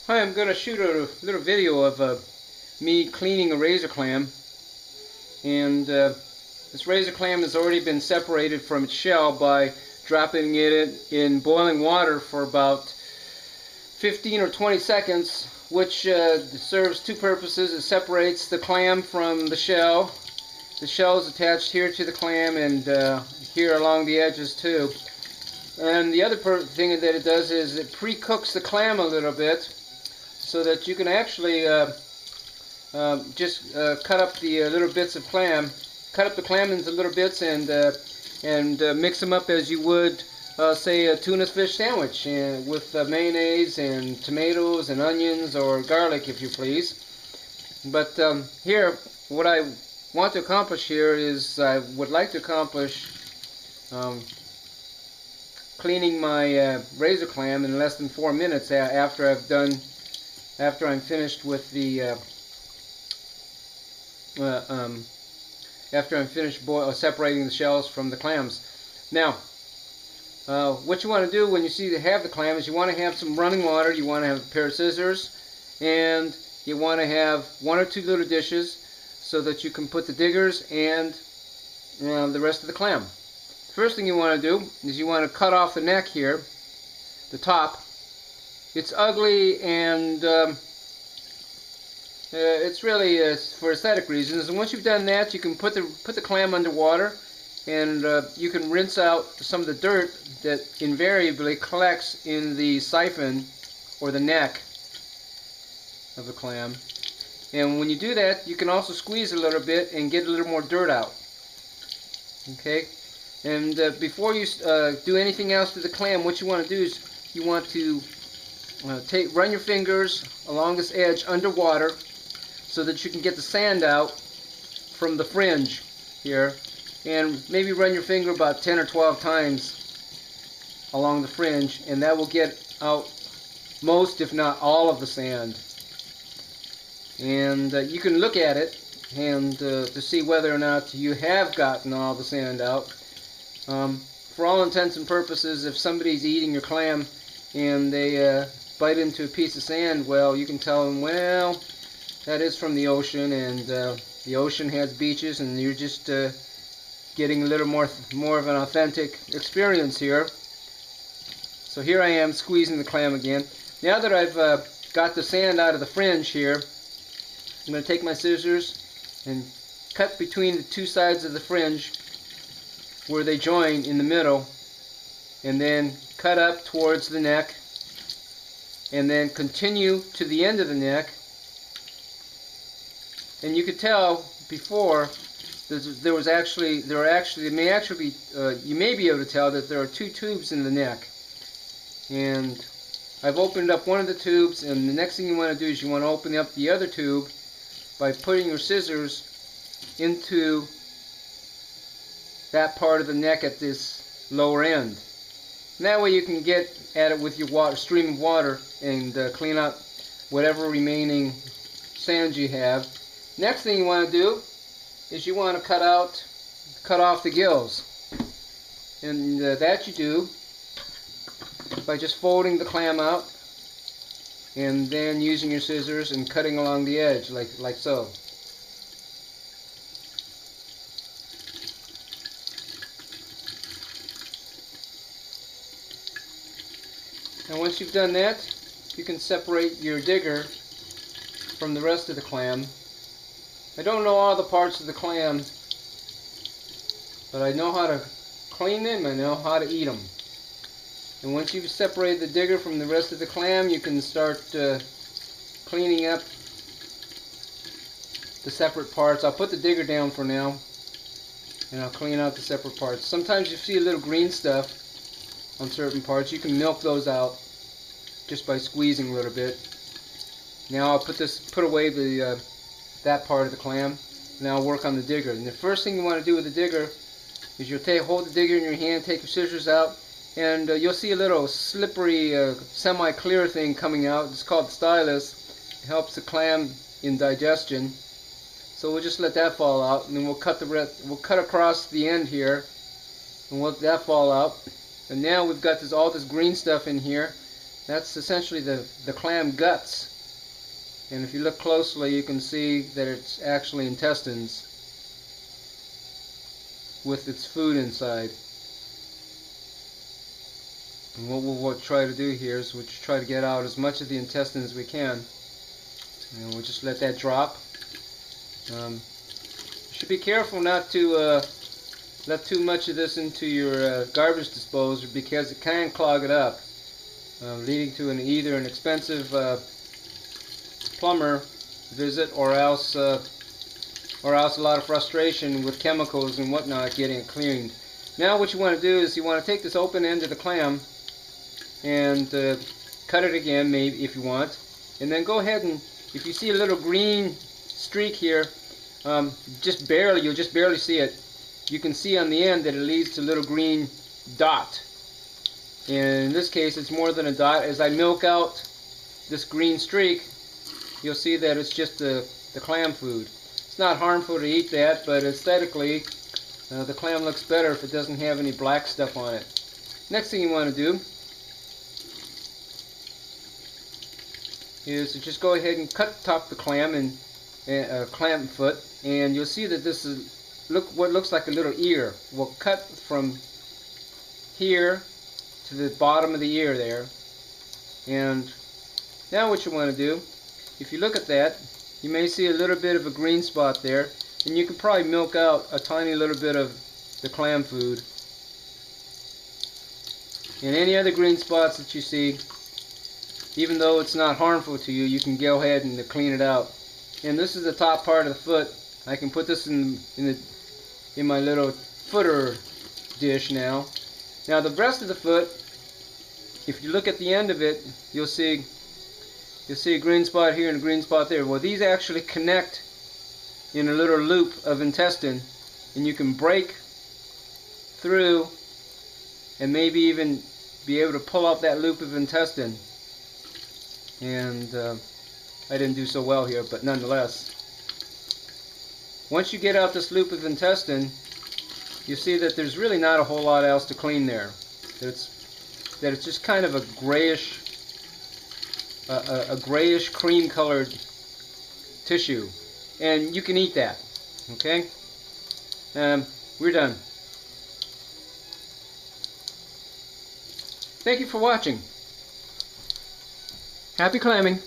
Hi, I'm going to shoot a little video of me cleaning a razor clam. And this razor clam has already been separated from its shell by dropping it in boiling water for about 15 or 20 seconds, which serves two purposes. It separates the clam from the shell. The shell is attached here to the clam and here along the edges too. And the other thing that it does is it pre-cooks the clam a little bit so that you can actually just cut up the little bits of clam, cut up the clam into little bits and mix them up as you would say a tuna fish sandwich with mayonnaise and tomatoes and onions or garlic, if you please. But here, what I want to accomplish here is I would like to accomplish cleaning my razor clam in less than 4 minutes after I'm finished with the after I'm finished separating the shells from the clams. Now, what you want to do when you have the clam is you want to have some running water. You want to have a pair of scissors, and you want to have 1 or 2 little dishes so that you can put the diggers and the rest of the clam. First thing you want to do is you want to cut off the neck here, the top. It's ugly and it's really for aesthetic reasons. And once you've done that, you can put the clam under water, and you can rinse out some of the dirt that invariably collects in the siphon or the neck of the clam. And when you do that, you can also squeeze a little bit and get a little more dirt out. Okay. And before you do anything else to the clam, what you want to do is you want to run your fingers along this edge underwater so that you can get the sand out from the fringe here, and maybe run your finger about 10 or 12 times along the fringe, and that will get out most, if not all, of the sand. And you can look at it and to see whether or not you have gotten all the sand out. For all intents and purposes, if somebody's eating your clam and they bite into a piece of sand, well, you can tell them, well, that is from the ocean, and the ocean has beaches, and you're just getting a little more of an authentic experience here. So here I am squeezing the clam again. Now that I've got the sand out of the fringe here, I'm going to take my scissors and cut between the two sides of the fringe where they join in the middle, and then cut up towards the neck, and then continue to the end of the neck. And you could tell before you may be able to tell that there are 2 tubes in the neck. And I've opened up one of the tubes, and the next thing you want to do is you want to open up the other tube by putting your scissors into that part of the neck at this lower end. And that way you can get at it with your stream of water and clean up whatever remaining sand you have. Next thing you want to do is you want to cut off the gills, and that you do by just folding the clam out and then using your scissors and cutting along the edge like so. And once you've done that, you can separate your digger from the rest of the clam. I don't know all the parts of the clam, but I know how to clean them, I know how to eat them. And once you've separated the digger from the rest of the clam, you can start cleaning up the separate parts. I'll put the digger down for now, and I'll clean out the separate parts. Sometimes you see a little green stuff on certain parts. You can milk those out just by squeezing a little bit. Now I'll put away that part of the clam, and I'll work on the digger. And the first thing you want to do with the digger is you'll hold the digger in your hand, take your scissors out, and you'll see a little slippery, semi-clear thing coming out. It's called the stylus. It helps the clam in digestion. So we'll just let that fall out, and then we'll cut across the end here, and we'll let that fall out. And now we've got all this green stuff in here, That's essentially the clam guts. And if you look closely, you can see that it's actually intestines with its food inside. And what we'll try to do here is we'll try to get out as much of the intestine as we can. And we'll just let that drop. You should be careful not to let too much of this into your garbage disposer, because it can clog it up, leading to either an expensive plumber visit, or else a lot of frustration with chemicals and whatnot getting it cleaned. Now what you want to do is you want to take this open end of the clam and cut it again, maybe, if you want, and then go ahead and, if you see a little green streak here, you'll just barely see it. You can see on the end that it leads to a little green dot. And in this case, it's more than a dot. As I milk out this green streak, you'll see that it's just the clam food. It's not harmful to eat that, but aesthetically, the clam looks better if it doesn't have any black stuff on it. Next thing you want to do is to just go ahead and cut top the clam and clam foot, and you'll see that this is what looks like a little ear. We'll cut from here to the bottom of the ear there. And now what you want to do, if you look at that, you may see a little bit of a green spot there, and you can probably milk out a tiny little bit of the clam food. And any other green spots that you see, even though it's not harmful to you, you can go ahead and clean it out. And this is the top part of the foot. I can put this in my little footer dish now. Now the rest of the foot, if you look at the end of it, you'll see a green spot here and a green spot there. Well, these actually connect in a little loop of intestine, and you can break through and maybe even be able to pull out that loop of intestine. And I didn't do so well here, but nonetheless, once you get out this loop of intestine, you see that there's really not a whole lot else to clean there. That it's just kind of a grayish cream colored tissue, and you can eat that. Okay, we're done. Thank you for watching. Happy clamming.